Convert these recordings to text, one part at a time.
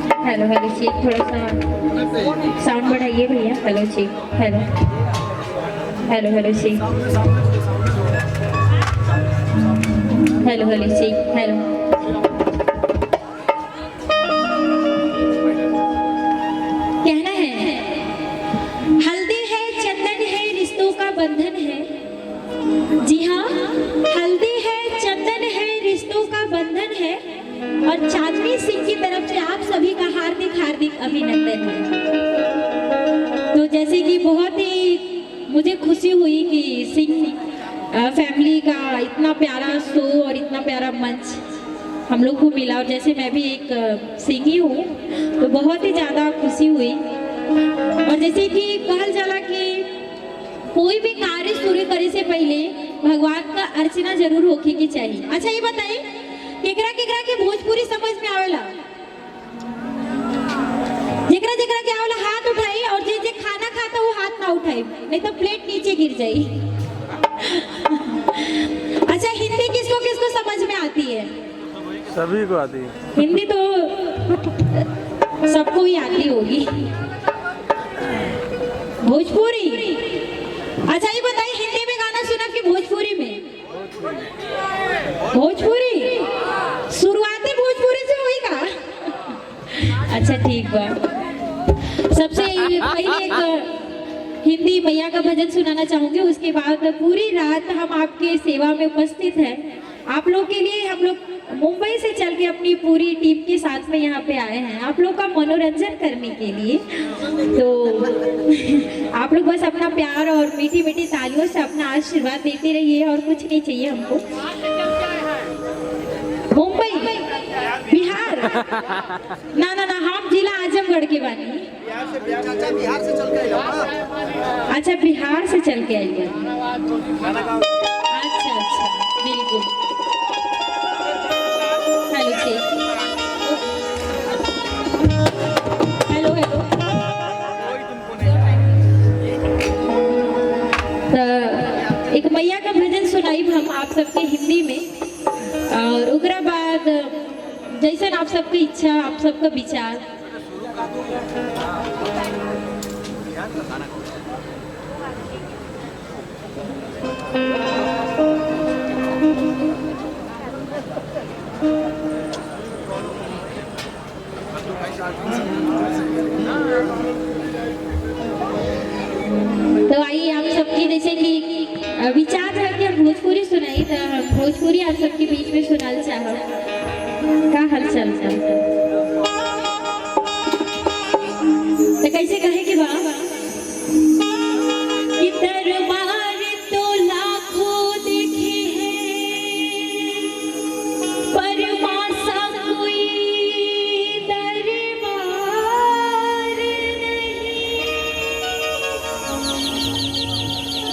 Hello hello check, थोड़ा सा sound बढ़ाइए भैया। Hello check, hello hello hello check, hello hello check, hello. कहना है हल्दी है, चंदन है, रिश्तों का बंधन है। जी हाँ, हल्दी है, चंदन है, रिश्तों का बंधन है। और चांदनी सिंह की तरफ से आप सभी का हार्दिक हार्दिक अभिनंदन है। तो जैसे कि बहुत ही मुझे खुशी हुई कि सिंह फैमिली का इतना प्यारा शो और इतना प्यारा मंच हम लोग को मिला। और जैसे मैं भी एक सिंह ही हूँ तो बहुत ही ज़्यादा खुशी हुई। और जैसे कि कहल जाला कि कोई भी कार्य शुरू करे से पहले भगवान का अर्चना जरूर होके की चाहिए। अच्छा ये बताइए, केकरा केकरा के भोजपुरी समझ में आवेला? जेकरा जेकरा के आवेला हाथ उठाई, और जे जे खाना खाता वो हाथ ना उठाई, नहीं तो प्लेट नीचे गिर जाई। अच्छा, हिंदी किसको किसको समझ में आती है? सभी को आती है हिंदी, तो सबको ही आती होगी। भोजपुरी, अच्छा ये बताइए, हिंदी में गाना सुना कि भोजपुरी में? भोजपुरी शुरुआती भोजपुरी से हुई का? अच्छा ठीक बा। सबसे पहले एक हिंदी मैया का भजन सुनाना चाहूंगी, उसके बाद पूरी रात हम आपके सेवा में उपस्थित हैं। आप लोग के लिए हम लोग मुंबई से चल के अपनी पूरी टीम के साथ में यहाँ पे आए हैं, आप लोग का मनोरंजन करने के लिए। तो आप लोग बस अपना प्यार और मीठी मीठी तालियों से अपना आशीर्वाद देते रहिए, और कुछ नहीं चाहिए हमको। मुंबई, बिहार? ना ना ना, हम जिला आजमगढ़ के बानी। बिहार से चल के अच्छा, बिहार से चल के आइए। अच्छा अच्छा, बिल्कुल। Hello check, hello hello. तो एक मैया का भजन सुनाई हम आप सबके हिंदी में, और उसके बाद जैसन आप सबकी इच्छा, आप सबका विचार। तो आइए, आप सबकी जैसे कि विचार है कि हम भोजपुरी सुनाई, तो भोजपुरी आप सबके बीच में सुनाल चाहो। का हाल चाल तो कैसे कहे कि बाबा कि दरबार तो लाखों देखे हैं, पर मासा कोई दरबार नहीं।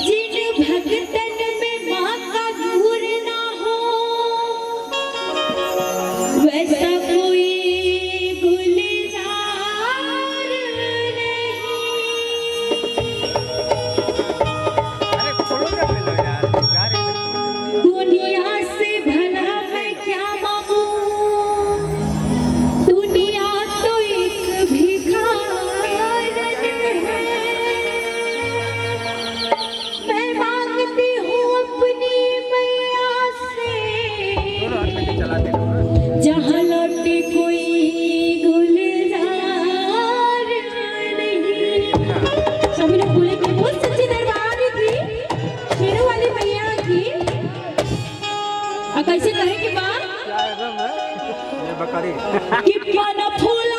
जिन भक्तन में माँ का नूर ना हो, वैसा कोई जहाँ लौटे कोई गुलजार नहीं। सभी लोग बोले कि बहुत सच्ची दरबार की, शेरों वाली मैया की। कैसे कहे कि बात कि मन फूला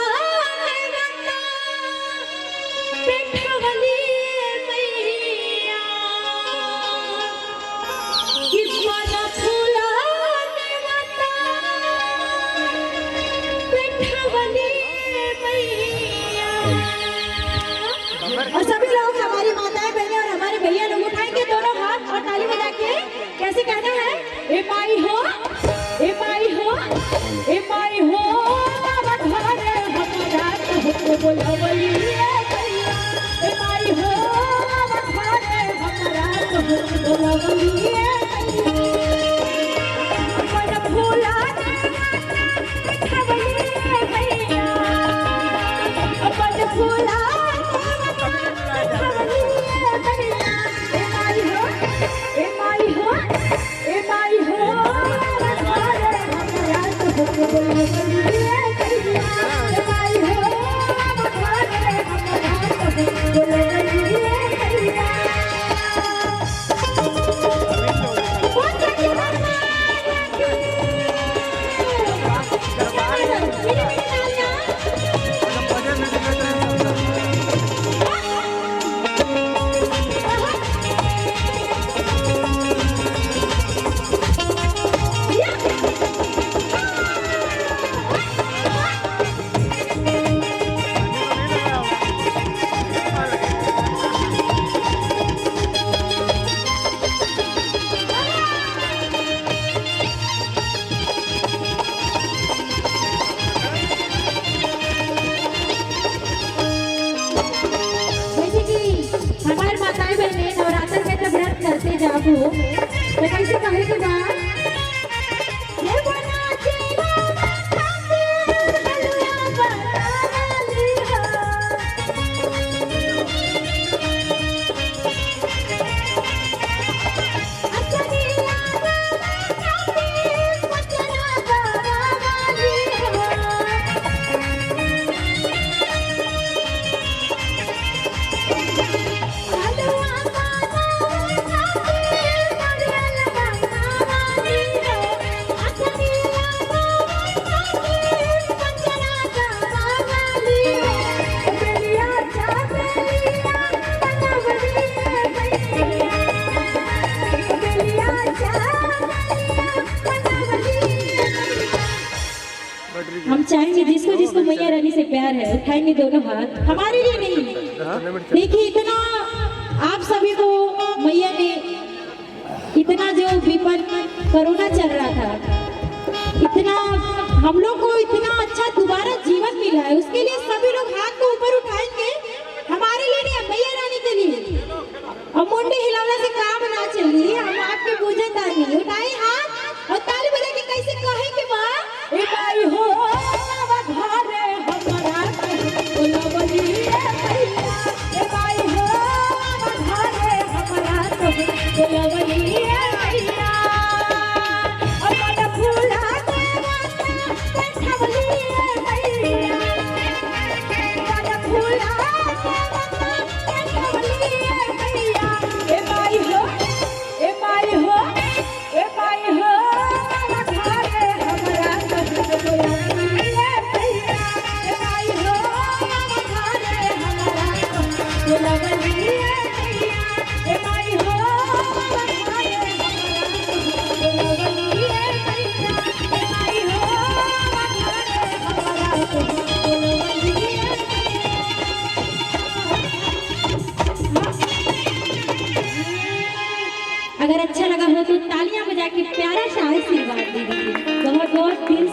और सभी लोग, हमारी माताएं बहनें और हमारे भैया लोग उठाएंगे दोनों हाथ और ताली बजा के कैसे कहना है? ए माई हो, ए माई हो, ए माई हो, बधारे हमारा तो बोलवली भैया। ए माई हो, बधारे हमारा तो बोलवली भैया। मन फूला भैया बाबू तो कैसे कहे के बा ये बना के हलवा बना लिया हम चाहेंगे जिसको जिसको मैया रानी से प्यार है उठाएंगे दोनों हाथ हमारे लिए नहीं। देखिए इतना आप सभी को मैया ने इतना जो विपद कोरोना चल रहा था इतना हम लोग को इतना अच्छा दोबारा जीवन मिला है उसके लिए सभी लोग हाथ को ऊपर उठाएंगे हमारे लिए नहीं मैया रानी के लिए। और मुंडी हिलाने से काम ना चलिए हम आपके पूजे ताली उठाए हाथ और ताली बजा के कैसे कहे के बा ए भाई हो घरे हमारा बोलबली भैया ए भाई हो घरे हमारा बोलबली भैया अपन फूला के बैठबली भैया अपन फूला के बैठबली भैया ए भाई हो ए भाई हो ए भाई हो अगर अच्छा लगा हो तो तालियां बजा के प्यारा सा आशीर्वाद दीजिए बहुत बहुत दिल से।